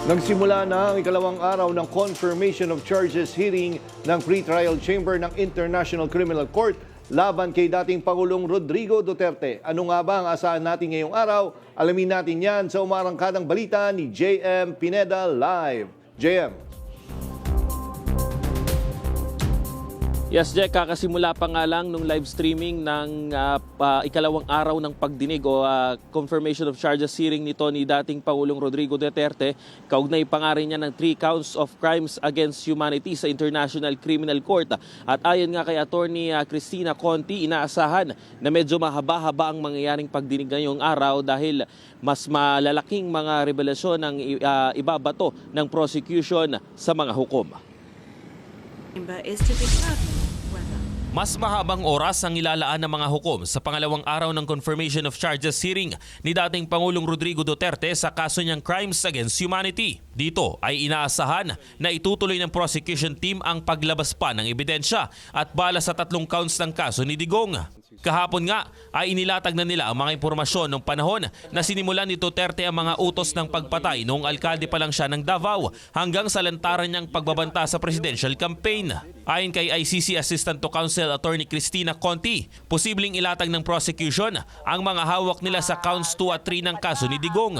Nagsimula na ang ikalawang araw ng confirmation of charges hearing ng pre-trial chamber ng International Criminal Court laban kay dating Pangulong Rodrigo Duterte. Ano nga ba ang asahan natin ngayong araw? Alamin natin yan sa umarangkadang balita ni JM Pineda Live. JM. Yes, Jack, kakasimula pa nga lang nung live streaming ng ikalawang araw ng pagdinig o confirmation of charges hearing nito ni dating Pangulong Rodrigo Duterte. Kaugnay pa nga rin niya ng 3 counts of crimes against humanity sa International Criminal Court. At ayon nga kay Attorney Cristina Conti, inaasahan na medyo mahaba-haba ang mangyayaring pagdinig ngayong araw dahil mas malalaking mga revelasyon ang ibabato ng prosecution sa mga hukom. Mas mahabang oras ang ilalaan ng mga hukom sa pangalawang araw ng confirmation of charges hearing ni dating Pangulong Rodrigo Duterte sa kaso niyang crimes against humanity. Dito ay inaasahan na itutuloy ng prosecution team ang paglabas pa ng ebidensya at bala sa 3 counts ng kaso ni Digong. Kahapon nga ay inilatag na nila ang mga impormasyon noong panahon na sinimulan ni Duterte ang mga utos ng pagpatay noong alkalde pa lang siya ng Davao hanggang sa lantaran niyang pagbabanta sa presidential campaign. Ayon kay ICC Assistant to Counsel Attorney Cristina Conti, posibleng ilatag ng prosecution ang mga hawak nila sa counts 2 at 3 ng kaso ni Digong.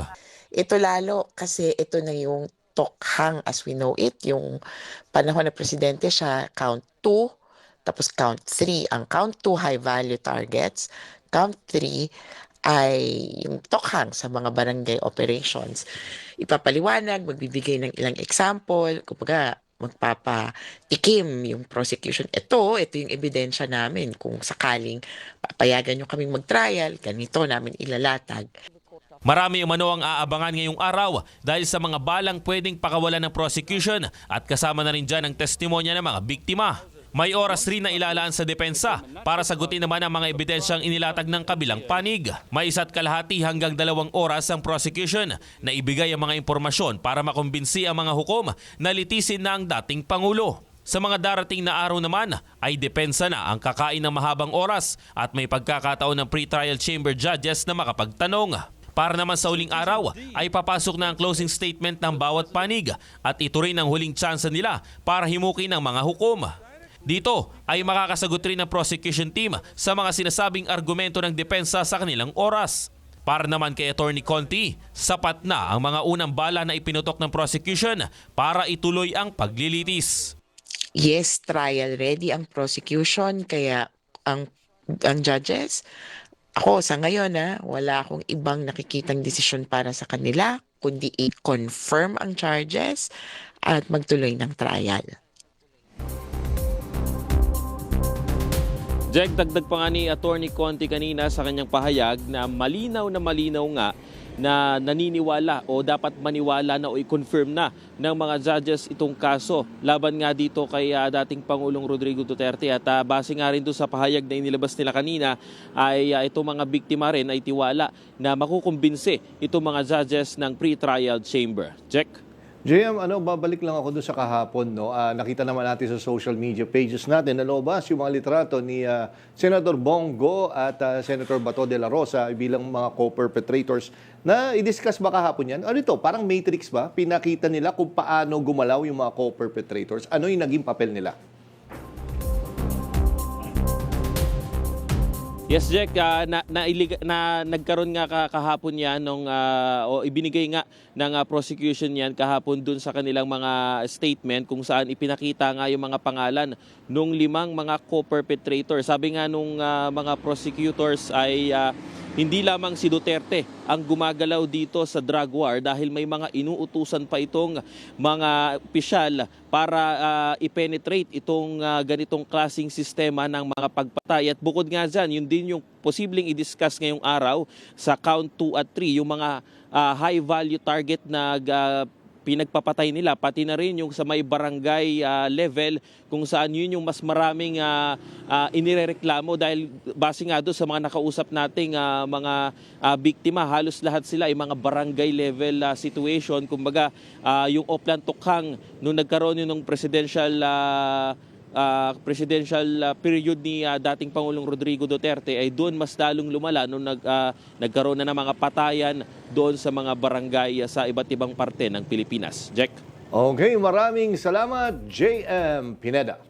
Ito lalo kasi ito na yung tokhang as we know it, yung panahon na presidente siya, count 2, tapos count 3. Ang count 2 high value targets, count 3 ay yung tokhang sa mga barangay operations. Ipapaliwanag, magbibigay ng ilang example, kumbaga magpapatikim yung prosecution. Ito yung ebidensya namin. Kung sakaling papayagan nyo kaming mag-trial, ganito namin ilalatag. Marami umano ang aabangan ngayong araw dahil sa mga balang pwedeng pakawalan ng prosecution at kasama na rin dyan ang testimonya ng mga biktima. May oras rin na ilalaan sa depensa para sagutin naman ang mga ebidensyang inilatag ng kabilang panig. May 1.5 hanggang 2 oras ang prosecution na ibigay ang mga impormasyon para makumbinsi ang mga hukom na litisin na ang dating Pangulo. Sa mga darating na araw naman ay depensa na ang kakain ng mahabang oras at may pagkakataon ng pre-trial chamber judges na makapagtanong. Para naman sa huling araw ay papasok na ang closing statement ng bawat panig at ito rin ang huling tsansa nila para himukin ang mga hukom. Dito ay makakasagot rin ang prosecution team sa mga sinasabing argumento ng depensa sa kanilang oras. Para naman kay Attorney Conti, sapat na ang mga unang bala na ipinutok ng prosecution para ituloy ang paglilitis. Yes, trial ready ang prosecution, kaya ang judges, ako sa ngayon wala akong ibang nakikitang desisyon para sa kanila kundi i-confirm ang charges at magtuloy ng trial. Jack, dagdag pa nga ni Attorney Conti kanina sa kanyang pahayag na malinaw nga na naniniwala o dapat maniwala na o i-confirm na ng mga judges itong kaso laban nga dito kay dating Pangulong Rodrigo Duterte. At base nga rin doon sa pahayag na inilabas nila kanina ay itong mga biktima rin ay tiwala na makukumbinsi itong mga judges ng pre-trial chamber. Jack? JM, babalik lang ako doon sa kahapon. Nakita naman natin sa social media pages natin na lumabas yung mga litrato ni Senator Bongo at Senator Bato de la Rosa bilang mga co-perpetrators na i-discuss ba kahapon yan? Ano ito? Parang Matrix ba? Pinakita nila kung paano gumalaw yung mga co-perpetrators. Ano yung naging papel nila? Yes, Jack, nagkaroon nga kahapon yan o ibinigay nga ng prosecution yan kahapon dun sa kanilang mga statement kung saan ipinakita nga yung mga pangalan nung 5 mga co-perpetrators. Sabi nga nung mga prosecutors ay hindi lamang si Duterte ang gumagalaw dito sa drug war dahil may mga inuutusan pa itong mga opisyal para i-penetrate itong ganitong klaseng sistema ng mga pagpatay. At bukod nga dyan, yun din yung posibleng i-discuss ngayong araw sa count 2 at 3, yung mga high value target na pinagpapatay nila, pati na rin yung sa may barangay level kung saan yun yung mas maraming inirereklamo dahil base nga doon sa mga nakausap nating mga biktima, halos lahat sila ay mga barangay level situation. Kumbaga yung Oplan Tokhang nung nagkaroon yun ng presidential presidential period ni dating Pangulong Rodrigo Duterte ay doon mas lalong lumala nung nagkaroon na ng mga patayan doon sa mga barangay sa iba't ibang parte ng Pilipinas. Jack? Okay, maraming salamat, JM Pineda.